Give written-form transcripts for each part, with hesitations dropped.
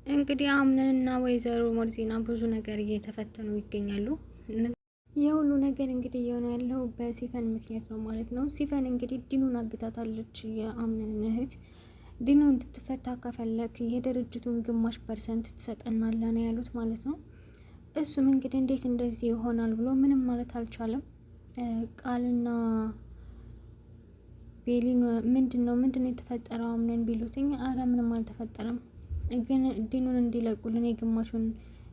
እንግዲህ አምነንና ወይዘሮ ሞርዚና ብዙ ነገር እየተፈተኑ ይገኛሉ። የሁሉ ነገር እንግዲህ እየሆነ ያለው በሲፈን ምክንያት ነው ማለት ነው። ሲፈን እንግዲህ ዲኑን አግታታለች፣ የአምነንን እህት። ዲኑ እንድትፈታ ከፈለክ የድርጅቱን ግማሽ% ትሰጠናለህ ነው ያሉት ማለት ነው። እሱም እንግዲህ እንዴት እንደዚህ ይሆናል ብሎ ምንም ማለት አልቻለም። ቃልና ቤሊን ምንድነው የተፈጠረው አምነን ቢሉትኝ፣ አረ ምንም አልተፈጠረም፣ ግን ዲኑን እንዲለቁልን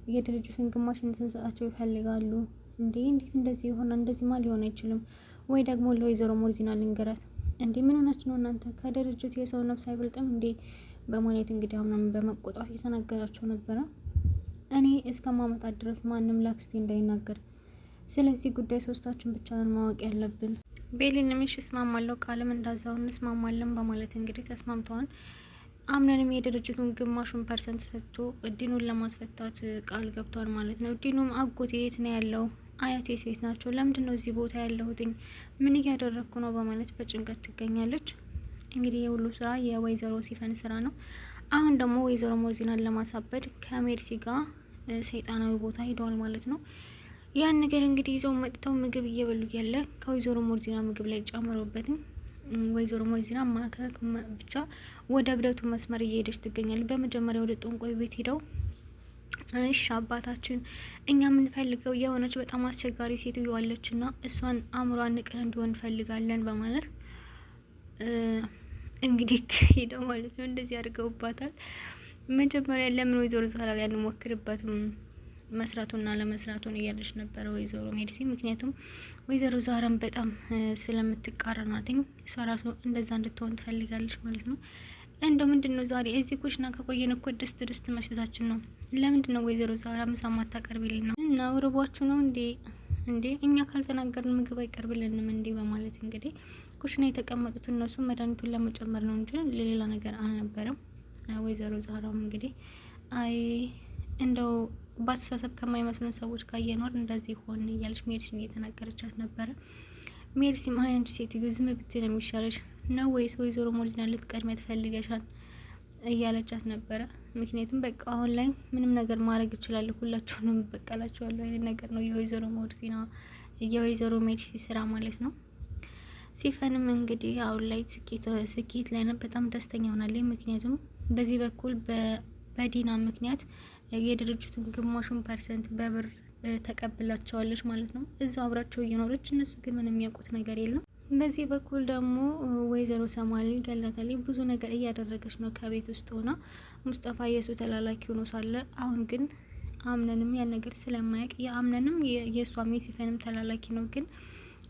የድርጅቱን ግማሽ እንድንሰጣቸው ይፈልጋሉ። እንዴት እንደዚህ ይሆናል? እንደዚህማ ሊሆን አይችልም። ወይ ደግሞ ለወይዘሮ ሞርዚና ልንገራት። ምን ሆናችሁ ነው እናንተ? ከድርጅቱ የሰው ነፍስ አይበልጥም እንዴ? በማለት እንግዲህ አምናምን በመቆጣት የተናገራቸው ነበረ። እኔ እስከማመጣት ድረስ ማንም ላክስቴ እንዳይናገር፣ ስለዚህ ጉዳይ ሶስታችን ብቻ ነን ማወቅ ያለብን። ቤሊንም እሺ እስማማለሁ፣ ቃልም እንዳዛው እንስማማለን በማለት እንግዲህ ተስማምተዋል። አምነንም የድርጅቱን ግማሹን ፐርሰንት ሰጥቶ ዲኑን ለማስፈታት ቃል ገብቷል ማለት ነው። ዲኑም አጎቴ የት ነው ያለው? አያቴ ሴት ናቸው። ለምንድን ነው እዚህ ቦታ ያለሁትኝ? ምን እያደረግኩ ነው? በማለት በጭንቀት ትገኛለች። እንግዲህ የሁሉ ስራ የወይዘሮ ሲፈን ስራ ነው። አሁን ደግሞ ወይዘሮ ሞርዚናን ለማሳበድ ከሜርሲ ጋር ሰይጣናዊ ቦታ ሂደዋል ማለት ነው። ያን ነገር እንግዲህ ይዘው መጥተው ምግብ እየበሉ ያለ ከወይዘሮ ሞርዚና ምግብ ላይ ጨምሮበትም ወይዘሮ ሞርዚና ማከክ ብቻ ወደ እብደቱ መስመር እየሄደች ትገኛለች። በመጀመሪያ ወደ ጦንቆይ ቤት ሄደው እሺ አባታችን፣ እኛ የምንፈልገው የሆነች በጣም አስቸጋሪ ሴትዮ አለች እና እሷን አእምሯን ንቅል እንዲሆን እንፈልጋለን በማለት እንግዲህ ሄደው ማለት ነው እንደዚህ አድርገውባታል። መጀመሪያ ለምን ወይዘሮ ዛራ ላይ አንሞክርበትም መስራቱና ለመስራቱን እያለች ነበረ ወይዘሮ ሜርሲ። ምክንያቱም ወይዘሮ ዛራን በጣም ስለምትቃረናትኝ እሷ ራሱ እንደዛ እንድትሆን ትፈልጋለች ማለት ነው። እንደው ምንድነው ዛሬ እዚህ ኩሽና ከቆየን እኮ ድስት መሽታችን ነው። ለምንድነው ወይዘሮ ዛራ ምሳ ማታቀርብልን ነው? እና ርቧችሁ ነው እንዴ እኛ ካልተናገርን ምግብ አይቀርብልንም እንዴ? በማለት እንግዲህ ኩሽና የተቀመጡት እነሱ መድኃኒቱን ለመጨመር ነው እንጂ ለሌላ ነገር አልነበረም። ወይዘሮ ዛራም እንግዲህ አይ እንደው በአስተሳሰብ ከማይመስሉን ሰዎች ጋር እየኖር እንደዚህ ሆን እያለች ሜርሲን እየተናገረቻት ነበረ። ሜርሲም አይ አንቺ ሴትዮ ዝም ብትይ ነው የሚሻለሽ ነው ወይስ ወይዘሮ ሞርዚና ልትቀድሚያት ትፈልገሻል እያለቻት ነበረ። ምክንያቱም በቃ አሁን ላይ ምንም ነገር ማድረግ እችላለሁ፣ ሁላችሁንም በቀላችኋለሁ አይነት ነገር ነው የወይዘሮ ሞርዚና የወይዘሮ ሜርሲ ስራ ማለት ነው። ሲፈንም እንግዲህ አሁን ላይ ስኬት ላይ ነው፣ በጣም ደስተኛ ሆናለች። ምክንያቱም በዚህ በኩል በዲና ምክንያት የድርጅቱን ግማሹን ፐርሰንት በብር ተቀብላቸዋለች ማለት ነው። እዛው አብራቸው እየኖረች እነሱ ግን ምንም የሚያውቁት ነገር የለም። በዚህ በኩል ደግሞ ወይዘሮ ሰማሊ ገላታለች። ብዙ ነገር እያደረገች ነው ከቤት ውስጥ ሆና። ሙስጠፋ የሱ ተላላኪ ሆኖ ሳለ አሁን ግን አምነንም ያን ነገር ስለማያውቅ የአምነንም የእሷም የሲፈንም ተላላኪ ነው። ግን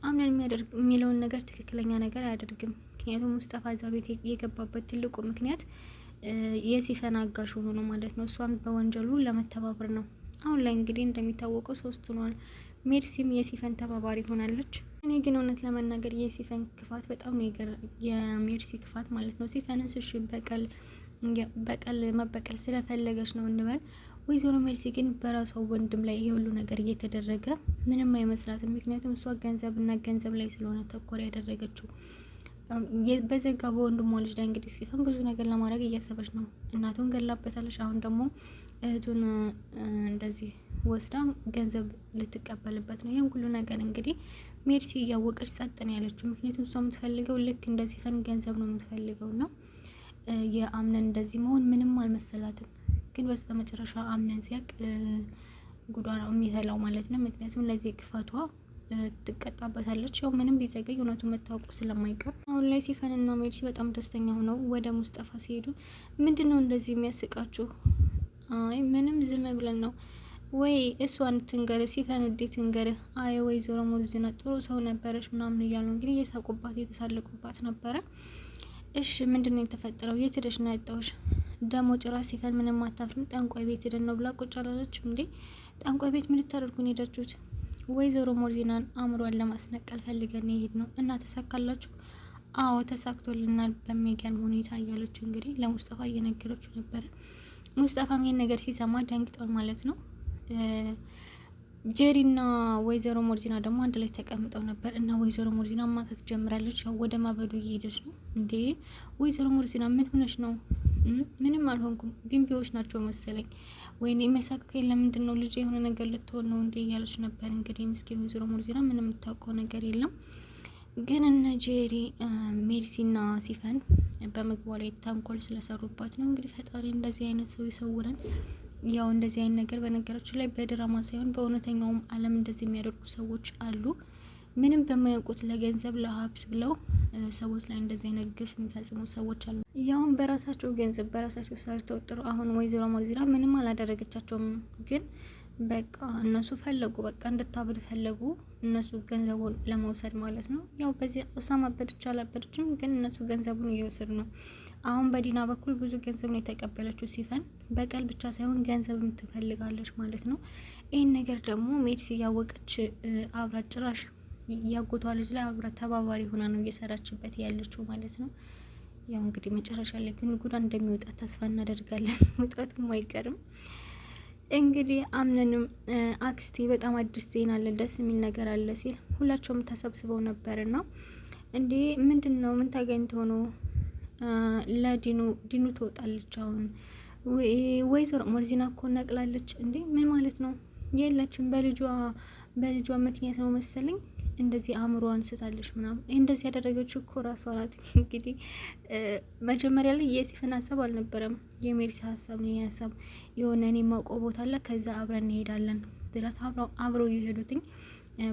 አምነን የሚለውን ነገር ትክክለኛ ነገር አያደርግም። ምክንያቱም ሙስጠፋ እዛ ቤት የገባበት ትልቁ ምክንያት የሲፈን አጋሽ ሆኖ ነው ማለት ነው። እሷን በወንጀሉ ለመተባበር ነው። አሁን ላይ እንግዲህ እንደሚታወቀው 3 ሆኗል። ሜርሲም የሲፈን ተባባሪ ሆናለች። እኔ ግን እውነት ለመናገር የሲፈን ክፋት በጣም ነው የሜርሲ ክፋት ማለት ነው። ሲፈንን ስሽ በቀል መበቀል ስለፈለገች ነው እንበል። ወይዘሮ ሜርሲ ግን በራሷ ወንድም ላይ ይሄ ሁሉ ነገር እየተደረገ ምንም አይመስላትም። ምክንያቱም እሷ ገንዘብ ላይ ስለሆነ ተኮር ያደረገችው። በዘጋ በወንድሟ ልጅ ላይ እንግዲህ ሲፈን ብዙ ነገር ለማድረግ እያሰበች ነው። እናቱን ገላበታለች። አሁን ደግሞ እህቱን እንደዚህ ወስዳ ገንዘብ ልትቀበልበት ነው። ይህን ሁሉ ነገር እንግዲህ ሜርሲ እያወቀች ጸጥ ነው ያለችው። ምክንያቱም እሷ የምትፈልገው ልክ እንደ ሲፈን ገንዘብ ነው የምትፈልገው እና የአምነን እንደዚህ መሆን ምንም አልመሰላትም። ግን በስተ መጨረሻ አምነን ሲያቅ ጉዷ ነው የሚፈላው ማለት ነው። ምክንያቱም ለዚህ ክፋቷ ትቀጣበታለች። ያው ምንም ቢዘገይ እውነቱ መታወቁ ስለማይቀር አሁን ላይ ሲፈንና ሜርሲ በጣም ደስተኛ ሆነው ወደ ሙስጠፋ ሲሄዱ ምንድነው እንደዚህ የሚያስቃችሁ? አይ ምንም ዝም ብለን ነው። ወይ እሷን ትንገር ሲፈን እንዴት ትንገር? አይ ወይዘሮ ሞርዚና ጥሩ ሰው ነበረች ምናምን እያሉ እንግዲህ እየሳቁባት እየተሳለቁባት ነበረ። እሺ ምንድነው የተፈጠረው? የት ሄደሽ ነው ያጣሁሽ? ደሞ ጭራሽ ሲፈን ምንም አታፍርም። ጠንቋይ ቤት ሄደን ነው ብላ ቁጭ አላለችም እንዴ? ጠንቋይ ቤት ምን ልታደርጉ ነው ሄዳችሁት? ወይዘሮ ሞርዚናን አእምሯን ለማስነቀል ፈልገን ይሄድ ነው እና ተሳካላችሁ? አዎ ተሳክቶልናል በሚገርም ሁኔታ እያለች እንግዲህ ለሙስጠፋ እየነገረችው ነበረ። ሙስጠፋም ይሄን ነገር ሲሰማ ደንግጧል ማለት ነው። ጄሪና ወይዘሮ ሞርዚና ደግሞ አንድ ላይ ተቀምጠው ነበር እና ወይዘሮ ሞርዚና ማከክ ጀምራለች። ያው ወደ ማበዱ እየሄደች ነው። እንዴ ወይዘሮ ሞርዚና ምን ሆነች ነው? ምንም አልሆንኩም፣ ቢምቢዎች ናቸው መሰለኝ። ወይኔ መሳቀቅ ለምንድን ነው? ልጅ የሆነ ነገር ልትሆን ነው እንዴ እያለች ነበር። እንግዲህ ምስኪን ወይዘሮ ሞርዚና ምንም የምታውቀው ነገር የለም። ግን እነ ጄሪ ሜርሲና ሲፈን በምግቧ ላይ ተንኮል ስለሰሩባት ነው። እንግዲህ ፈጣሪ እንደዚህ አይነት ሰው ይሰውረን። ያው እንደዚህ አይነት ነገር በነገራችን ላይ በድራማ ሳይሆን በእውነተኛውም ዓለም እንደዚህ የሚያደርጉ ሰዎች አሉ። ምንም በማያውቁት ለገንዘብ ለሀብት ብለው ሰዎች ላይ እንደዚህ አይነት ግፍ የሚፈጽሙ ሰዎች አሉ። ያውን በራሳቸው ገንዘብ በራሳቸው ሰርተው ጥሩ። አሁን ወይዘሮ ሞርዚና ምንም አላደረገቻቸውም፣ ግን በቃ እነሱ ፈለጉ፣ በቃ እንድታብድ ፈለጉ። እነሱ ገንዘቡን ለመውሰድ ማለት ነው። ያው በዚህ እሷም አበደች አላበደችም፣ ግን እነሱ ገንዘቡን እየወሰዱ ነው። አሁን በዲና በኩል ብዙ ገንዘብ ነው የተቀበለችው። ሲፈን በቀል ብቻ ሳይሆን ገንዘብም ትፈልጋለች ማለት ነው። ይህን ነገር ደግሞ ሜድስ እያወቀች አብራ ጭራሽ ያጎቷ ልጅ ላይ አብራ ተባባሪ ሆና ነው እየሰራችበት ያለችው ማለት ነው። ያው እንግዲህ መጨረሻ ላይ ግን ጉዳ እንደሚወጣ ተስፋ እናደርጋለን። መውጣቱም አይቀርም። እንግዲህ አምነንም አክስቴ በጣም አዲስ ዜና አለ፣ ደስ የሚል ነገር አለ ሲል ሁላቸውም ተሰብስበው ነበርና እንዴ ምንድን ነው? ምን ታገኝተው ነው? ዲኑ ትወጣለች አሁን። ወይዘሮ ሞርዚና እኮ ነቅላለች። እንዴ ምን ማለት ነው? የለችም፣ በልጇ ምክንያት ነው መሰለኝ እንደዚህ አእምሮ አንስታለች ምናምን። እንደዚህ ያደረገችው እኮ ራሷ ናት። እንግዲህ መጀመሪያ ላይ የሲፈን ሀሳብ አልነበረም፣ የሜርሲ ሀሳብ ነው። ሀሳብ የሆነ እኔ የማውቀው ቦታ አለ፣ ከዛ አብረን እንሄዳለን ብላት አብረው የሄዱትኝ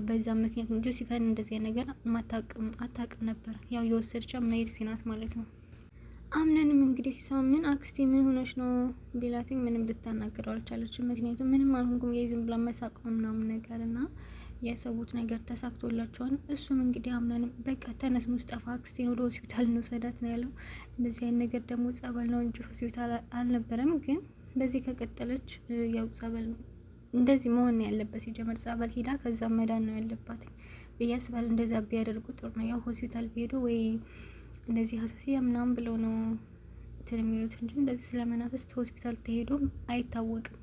በዛ ምክንያት እንጂ ሲፈን እንደዚህ ነገር አታውቅም ነበር። ያው የወሰደቻ ሜርሲ ናት ማለት ነው። አምነንም እንግዲህ ሲሰማ ምን አክስቴ ምን ሆነች ነው ቢላትኝ ምንም ልታናግረው አልቻለችም። ምክንያቱም ምንም አልሆንኩም የዝም ብላ መሳቅ ነው ምናምን ነገር እና ያሰቡት ነገር ተሳክቶላቸዋል። እሱም እንግዲህ አምነንም በቃ ተነስ ሙስጠፋ አክስቴን ወደ ሆስፒታል እንውሰዳት ነው ያለው። እንደዚህ አይነት ነገር ደግሞ ጸበል ነው እንጂ ሆስፒታል አልነበረም። ግን በዚህ ከቀጠለች ያው ጸበል እንደዚህ መሆን ነው ያለበት። ሲጀመር ጸበል ሂዳ ከዛ መዳን ነው ያለባት ብዬ አስባለሁ። እንደዛ ቢያደርጉ ጥሩ ነው። ያው ሆስፒታል ቢሄዱ ወይ እንደዚህ ሀሳሲያ ምናምን ብለው ነው እንትን የሚሉት እንጂ እንደዚህ ስለመናፍስት ሆስፒታል ተሄዶ አይታወቅም።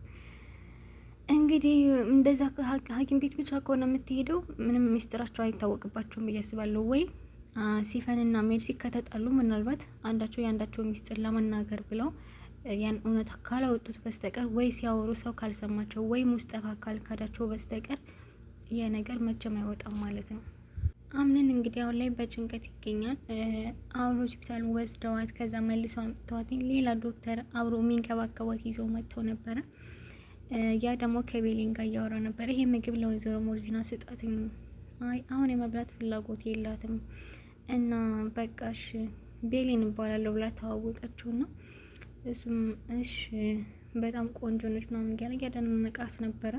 እንግዲህ እንደዛ ሐኪም ቤት ብቻ ከሆነ የምትሄደው ምንም ሚስጥራቸው አይታወቅባቸውም ብዬ አስባለሁ። ወይ ሲፈንና ሜርሲ ከተጣሉ ምናልባት አንዳቸው የአንዳቸው ሚስጥር ለመናገር ብለው ያን እውነት ካላወጡት በስተቀር ወይ ሲያወሩ ሰው ካልሰማቸው ወይ ሙስጠፋ ካልካዳቸው በስተቀር ይሄ ነገር መቼም አይወጣም ማለት ነው። አምነን እንግዲህ አሁን ላይ በጭንቀት ይገኛል። አሁን ሆስፒታል ወስደዋት ከዛ መልሰው አምጥተዋት ሌላ ዶክተር አብሮ የሚንከባከቧት ይዘው መጥተው ነበረ። ያ ደግሞ ከቤሊን ጋር እያወራ ነበር። ይሄ ምግብ ለወይዘሮ ሞርዚና ስጣትኝ፣ አይ አሁን የመብላት ፍላጎት የላትም እና በቃሽ ቤሊን እባላለሁ ብላ ተዋወቀችው ና እሱም እሺ በጣም ቆንጆ ነች ምናምን እያለ እያደነቃት ነበረ።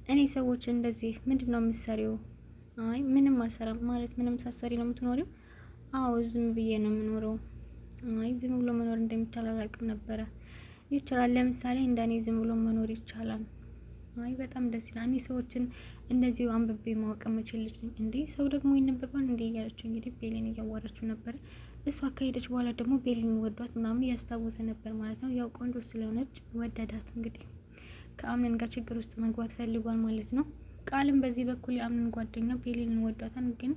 እኔ ሰዎች እንደዚህ ምንድን ነው የምትሰሪው? አይ ምንም አልሰራም። ማለት ምንም ሳሰሪ ነው የምትኖሪው? አዎ ዝም ብዬ ነው የምኖረው። አይ ዝም ብሎ መኖር እንደሚቻል አላውቅም ነበረ። ይቻላል፣ ለምሳሌ እንደኔ ዝም ብሎ መኖር ይቻላል። አይ በጣም ደስ ይላል። እኔ ሰዎችን እንደዚሁ አንብቤ ማወቅ የምችል ልጅ ነኝ። እንዴ ሰው ደግሞ ይነበባል እንዴ እያለችው እንግዲህ ቤሊን እያዋራችው ነበረ። እሷ ከሄደች በኋላ ደግሞ ቤሊን ወዷት ምናምን እያስታወሰ ነበር ማለት ነው። ያው ቆንጆ ስለሆነች ወደዳት። እንግዲህ ከአምነን ጋር ችግር ውስጥ መግባት ፈልጓል ማለት ነው። ቃልም በዚህ በኩል የአምነን ጓደኛ ቤሊን ወዷታል። ግን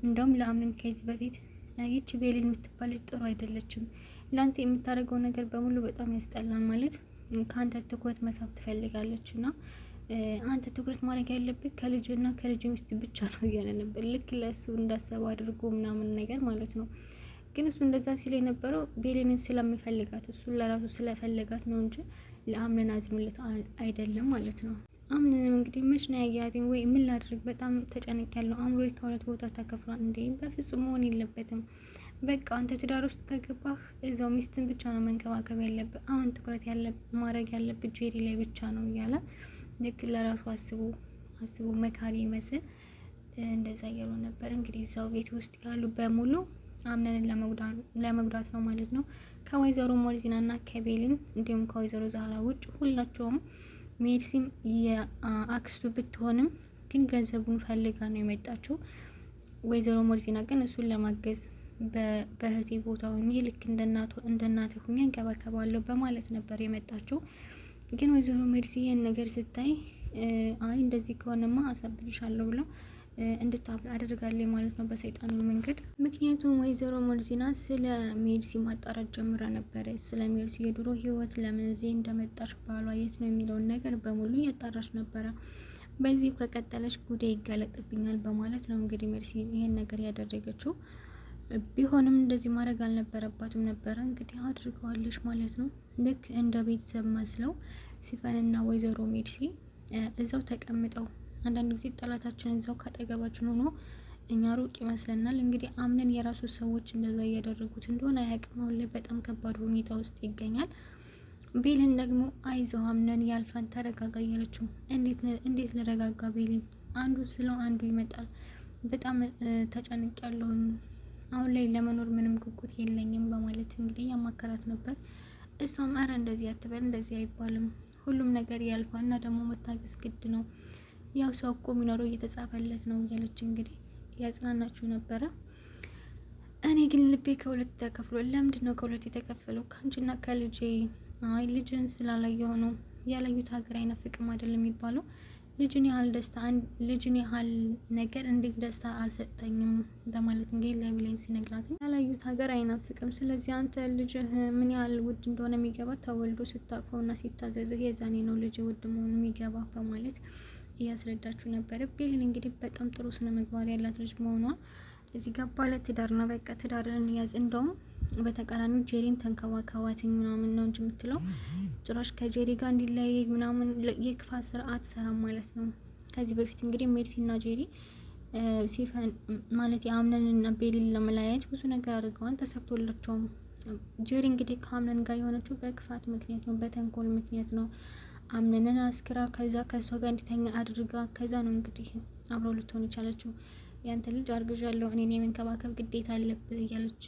እንደውም ለአምነን ከዚህ በፊት ይቺ ቤሊን የምትባለች ጥሩ አይደለችም፣ ለአንተ የምታደርገው ነገር በሙሉ በጣም ያስጠላል፣ ማለት ከአንተ ትኩረት መሳብ ትፈልጋለች እና አንተ ትኩረት ማድረግ ያለብህ ከልጅና ከልጅ ሚስት ብቻ ነው እያለ ነበር። ልክ ለእሱ እንዳሰበው አድርጎ ምናምን ነገር ማለት ነው። ግን እሱ እንደዛ ሲል የነበረው ቤሊንን ስለሚፈልጋት እሱን ለራሱ ስለፈለጋት ነው እንጂ ለአምነን አዝኖለት አይደለም ማለት ነው። አምነንም እንግዲህ መች ነው ያያትኝ? ወይ ምን ላድርግ? በጣም ተጨነቅ ያለው አእምሮ ከሁለት ቦታ ተከፍሏል። እንዴ በፍጹም መሆን የለበትም። በቃ አንተ ትዳር ውስጥ ከገባህ እዛው ሚስትን ብቻ ነው መንከባከብ ያለብህ። አሁን ትኩረት ማድረግ ያለብህ ጄሪ ላይ ብቻ ነው እያለ ልክ ለራሱ አስቡ መካሪ ይመስል እንደዛ እያሉ ነበር። እንግዲህ እዛው ቤት ውስጥ ያሉ በሙሉ አምነንን ለመጉዳት ነው ማለት ነው። ከወይዘሮ ሞርዚና እና ከቤሊን እንዲሁም ከወይዘሮ ዛህራ ውጭ ሁላቸውም ሜርሲም የአክስቱ ብትሆንም ግን ገንዘቡን ፈልጋ ነው የመጣችው። ወይዘሮ ሞርዚና ግን እሱን ለማገዝ በእህቴ ቦታ ሆኜ ልክ እንደ እናቴ ሆኜ እንከባከባለሁ በማለት ነበር የመጣችው። ግን ወይዘሮ ሜርሲ ይህን ነገር ስታይ አይ እንደዚህ ከሆነማ አሳብድሻለሁ ብለው እንድታብላ አደርጋለሁ ማለት ነው በሰይጣናዊ መንገድ። ምክንያቱም ወይዘሮ ሞርዚና ስለ ሜርሲ ማጣራት ጀምራ ነበረ። ስለ ሜርሲ የድሮ ህይወት፣ ለምን እዚህ እንደመጣች፣ ባሏ የት ነው የሚለውን ነገር በሙሉ እያጣራች ነበረ። በዚህ ከቀጠለች ጉዳይ ይጋለጥብኛል በማለት ነው እንግዲህ ሜርሲ ይሄን ነገር ያደረገችው። ቢሆንም እንደዚህ ማድረግ አልነበረባትም ነበረ፣ እንግዲህ አድርገዋለች ማለት ነው። ልክ እንደ ቤተሰብ መስለው ሲፈንና ወይዘሮ ሜርሲ እዛው ተቀምጠው፣ አንዳንድ ጊዜ ጠላታችን እዛው ካጠገባችን ሆኖ እኛ ሩቅ ይመስለናል። እንግዲህ አምነን የራሱ ሰዎች እንደዛ እያደረጉት እንደሆነ አያውቅም። አሁን ላይ በጣም ከባድ ሁኔታ ውስጥ ይገኛል። ቤልን ደግሞ አይዞህ አምነን ያልፋን፣ ተረጋጋ እያለችው፣ እንዴት ልረጋጋ ቤልን፣ አንዱ ስለው አንዱ ይመጣል፣ በጣም ተጨንቅ ያለውን አሁን ላይ ለመኖር ምንም ጉጉት የለኝም በማለት እንግዲህ ያማከራት ነበር። እሷም አረ እንደዚህ አትበል፣ እንደዚህ አይባልም፣ ሁሉም ነገር ያልፋል እና ደግሞ መታገስ ግድ ነው፣ ያው ሰው እኮ የሚኖረው እየተጻፈለት ነው እያለች እንግዲህ ያጽናናችሁ ነበረ። እኔ ግን ልቤ ከሁለት ተከፍሎ፣ ለምንድን ነው ከሁለት የተከፈለው? ከአንቺና ከልጄ። አይ ልጅን ስላላየው ነው፣ ያላዩት ሀገር አይናፍቅም አይደል የሚባለው። ልጅን ያህል ደስታ፣ ልጅን ያህል ነገር እንዴት ደስታ አልሰጠኝም በማለት እንግዲህ ለብሌን ሲነግራት፣ ያላዩት ሀገር አይናፍቅም። ስለዚህ አንተ ልጅህ ምን ያህል ውድ እንደሆነ የሚገባ ተወልዶ ስታቅፈውና ሲታዘዝህ የዛኔ ነው ልጅ ውድ መሆኑ የሚገባ በማለት እያስረዳችሁ ነበረ። ቤልን እንግዲህ በጣም ጥሩ ስነ ምግባር ያላት ልጅ መሆኗ እዚህ ጋር ባለ ትዳር ነው፣ በቃ ትዳርን ያዝ። እንደውም በተቃራኒው ጄሪን ተንከባከባትኝ ምናምን ነው እንጂ የምትለው ጭራሽ ከጄሪ ጋር እንዲለያይ ምናምን የክፋት ስርዓት ሰራ ማለት ነው። ከዚህ በፊት እንግዲህ ሜርሲና ጄሪ ሲፈን ማለት የአምነንና ቤሊን ለመለያየት ብዙ ነገር አድርገዋል፣ ተሳክቶላቸውም። ጄሪ እንግዲህ ከአምነን ጋር የሆነችው በክፋት ምክንያት ነው፣ በተንኮል ምክንያት ነው። አምነንን አስክራ ከዛ ከሷ ጋር እንዲተኛ አድርጋ ከዛ ነው እንግዲህ አብረው ልትሆን የቻለችው። ያንተ ልጅ አርግዣለሁ እኔን የመንከባከብ ግዴታ አለብህ እያለች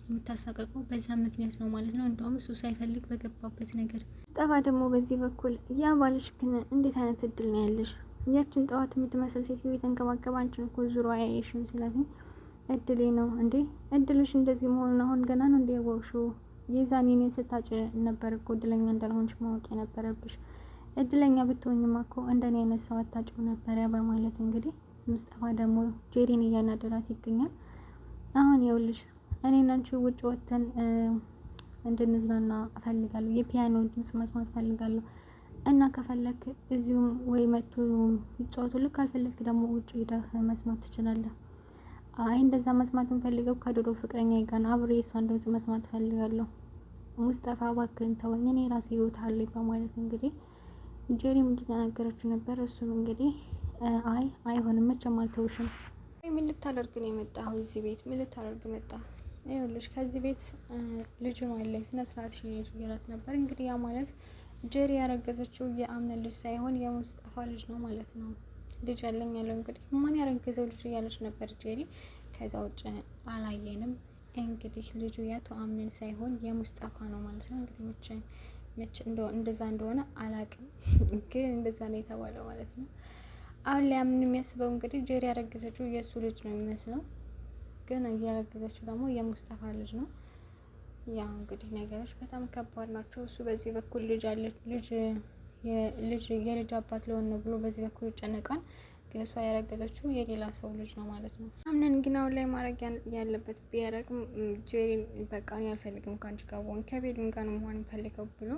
የምታሳቀቀው በዛ ምክንያት ነው ማለት ነው። እንደውም እሱ ሳይፈልግ በገባበት ነገር። ሙስጠፋ ደግሞ በዚህ በኩል ያ ባልሽ ግን እንዴት አይነት እድል ነው ያለሽ? ያችን ጠዋት የምትመስል ሴትዮ የተንከባከበ አንቺን እኮ ዙሮ አያይሽም። ስለዚህ እድሌ ነው እንዴ? እድልሽ እንደዚህ መሆኑን አሁን ገና ነው እንደ ያወቅሽው? የዛኔ እኔን ስታጭ ነበር እኮ እድለኛ እንዳልሆንሽ ማወቅ የነበረብሽ። እድለኛ ብትሆኝማ እኮ እንደኔ አይነት ሰው አታጭው ነበረ በማለት እንግዲህ ሙስጠፋ ደግሞ ጄሪን እያናደራት ይገኛል። አሁን ይኸውልሽ እኔና አንቺ ውጭ ወጥተን እንድንዝናና እፈልጋለሁ፣ የፒያኖ ድምጽ መስማት እፈልጋለሁ እና ከፈለክ እዚሁም ወይ መጥቶ ይጫወቱ፣ ልክ ካልፈለግክ ደግሞ ውጭ ሄደህ መስማት ትችላለህ። አይ እንደዛ መስማት እንፈልገው ከድሮ ፍቅረኛ ጋር ነው፣ አብሬ የሷን ድምጽ መስማት እፈልጋለሁ። ሙስጠፋ እባክህን ተወኝ፣ እኔ ራሴ ህይወት አለኝ በማለት እንግዲህ ጄሪም እየተናገረችው ነበር። እሱም እንግዲህ አይ አይሆንም፣ መቼም አልተውሽም። ምን ልታደርግ ነው የመጣው እዚህ ቤት? ምን ልታደርግ መጣ? ይኸውልሽ ከዚህ ቤት ልጅ ማለኝ ስነ ስርዓት ሽያጭ ነበር። እንግዲህ ያ ማለት ጄሪ ያረገዘችው የአምነ ልጅ ሳይሆን የሙስጠፋ ልጅ ነው ማለት ነው። ልጅ ያለኝ ያለው እንግዲህ ማን ያረገዘው ልጅ እያለች ነበር ጄሪ። ከዛ ውጭ አላየንም። እንግዲህ ልጁ ያቶ አምነን ሳይሆን የሙስጠፋ ነው ማለት ነው። እንግዲህ መቼ እንደዛ እንደሆነ አላቅም፣ ግን እንደዛ ነው የተባለው ማለት ነው። አሁን ላይ ምን የሚያስበው እንግዲህ ጄሪ ያረገዘችው የእሱ ልጅ ነው የሚመስለው፣ ግን ያረገዘችው ደግሞ የሙስጠፋ ልጅ ነው። ያው እንግዲህ ነገሮች በጣም ከባድ ናቸው። እሱ በዚህ በኩል የልጅ አባት ለሆነ ነው ብሎ በዚህ በኩል ይጨነቃል፣ ግን እሷ ያረገዘችው የሌላ ሰው ልጅ ነው ማለት ነው። አምነን ግን አሁን ላይ ማድረግ ያለበት ቢያረግም ጄሪን በቃ እኔ አልፈልግም ከአንቺ ጋር ሆን ከቤልን ጋር ነው መሆን ፈልገው ብሎ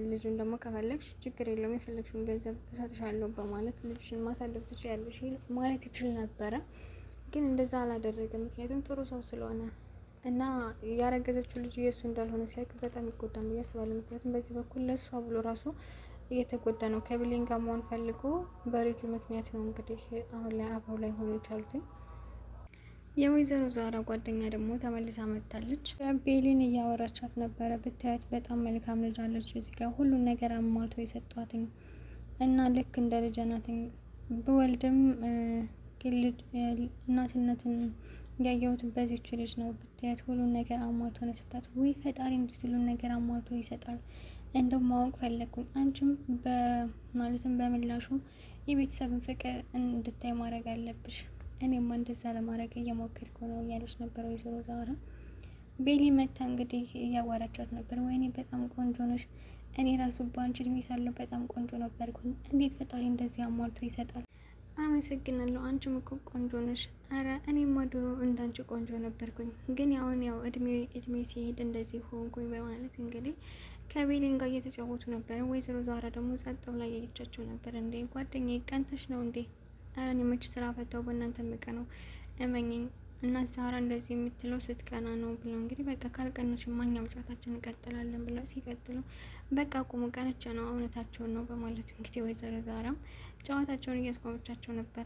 ልጁን ደግሞ ከፈለግሽ ችግር የለውም የፈለግሽውን ገንዘብ እሰጥሻለሁ በማለት ልጅሽን ማሳደግ ትችያለሽ ማለት ይችል ነበረ። ግን እንደዛ አላደረገም፣ ምክንያቱም ጥሩ ሰው ስለሆነ እና ያረገዘችው ልጅ የእሱ እንዳልሆነ ሲያውቅ በጣም ይጎዳል ብዬ አስባለሁ። ምክንያቱም በዚህ በኩል ለእሷ ብሎ ራሱ እየተጎዳ ነው። ከብሌን ጋር መሆን ፈልጎ በልጁ ምክንያት ነው እንግዲህ አሁን ላይ አብረው ላይ ሆኖ የቻሉትኝ። የወይዘሮ ዛራ ጓደኛ ደግሞ ተመልሳ መጥታለች። ቤሊን እያወራቻት ነበረ። ብታያት በጣም መልካም ልጅ አለች፣ እዚህ ጋር ሁሉን ነገር አሟልቶ የሰጧትኝ እና ልክ እንደ ልጅ ናትኝ። ብወልድም እናትነትን ያየሁት በዚች ልጅ ነው። ብታያት ሁሉን ነገር አሟልቶ ነው የሰጣት። ውይ ፈጣሪ እንዴት ሁሉን ነገር አሟልቶ ይሰጣል? እንደው ማወቅ ፈለግኩኝ። አንቺም ማለትም በምላሹ የቤተሰብን ፍቅር እንድታይ ማድረግ አለብሽ። እኔማ እንደዛ ለማድረግ እየሞከርኩ ነው እያለች ነበር ወይዘሮ ዛራ። ቤሊ መታ እንግዲህ እያዋራቻት ነበር። ወይኔ በጣም ቆንጆ ነሽ፣ እኔ ራሱ በአንቺ እድሜ ሳለሁ በጣም ቆንጆ ነበርኩኝ። እንዴት ፈጣሪ እንደዚህ አሟልቶ ይሰጣል? አመሰግናለሁ። አንቺም እኮ ቆንጆ ነሽ። አረ እኔማ ድሮ እንዳንቺ ቆንጆ ነበርኩኝ፣ ግን ያው እድሜ ሲሄድ እንደዚህ ሆንኩኝ በማለት እንግዲህ ከቤሊን ጋር እየተጫወቱ ነበረ። ወይዘሮ ዛራ ደግሞ ጸጥ ብላ እያየቻቸው ነበር። እንዴ ጓደኛዬ ቀንተሽ ነው እንዴ? አረ እኔ መች ስራ ፈታው በእናንተ ምቀነው እመኝኝ። እና ዛራ እንደዚህ የምትለው ስትቀና ነው ብለው እንግዲህ በቃ ካልቀነሽ ማኛም ጨዋታችን እንቀጥላለን ብለው ሲቀጥሉ በቃ ቁሙ ቀንቼ ነው እውነታቸውን ነው በማለት እንግዲህ ወይዘሮ ዛራም ጨዋታቸውን እያስቆመቻቸው ነበር።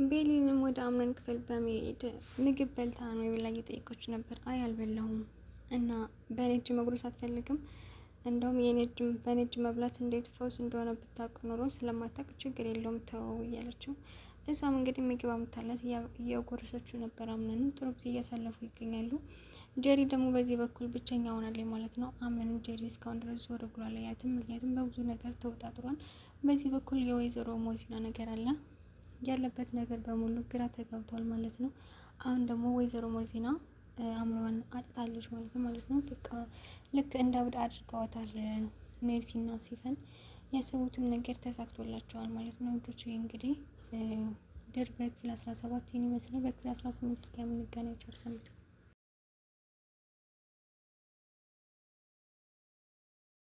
ቤሊንም ወደ አምረን ክፍል በመሄድ ምግብ በልታ ነው የበላ እየጠየቀች ነበር። አይ አልበላሁም እና በእኔ እጅ መጉረስ አትፈልግም? እንደውም በእኔ እጅ መብላት እንዴት ፈውስ እንደሆነ ብታውቅ ኑሮ ስለማታውቅ ችግር የለውም ተወው እያለችው፣ እሷም እንግዲህ ምግብ አምታላት እያጎረሰችው ነበር። አምነንም ጥሩ ጊዜ እያሳለፉ ይገኛሉ። ጄሪ ደግሞ በዚህ በኩል ብቸኛ ሆናለች ማለት ነው። አምነንም ጄሪ እስካሁን ድረስ ዞር ብሎ አላያትም፣ ምክንያቱም በብዙ ነገር ተወጣጥሯል። በዚህ በኩል የወይዘሮ ሞርሲና ነገር አለ፣ ያለበት ነገር በሙሉ ግራ ተጋብቷል ማለት ነው። አሁን ደግሞ ወይዘሮ ሞርሲና አእምሯን አጥታለች ማለት ነው። በቃ ልክ እንደ አብድ አድርገዋታል። ሜርሲና ሲፈን ያሰቡትን ነገር ተሳክቶላቸዋል ማለት ነው። ውዶች እንግዲህ ድር በክፍል 17 ይመስላል። በክፍል 18 እስከምንገናኝ ቸር ሰንብቱ።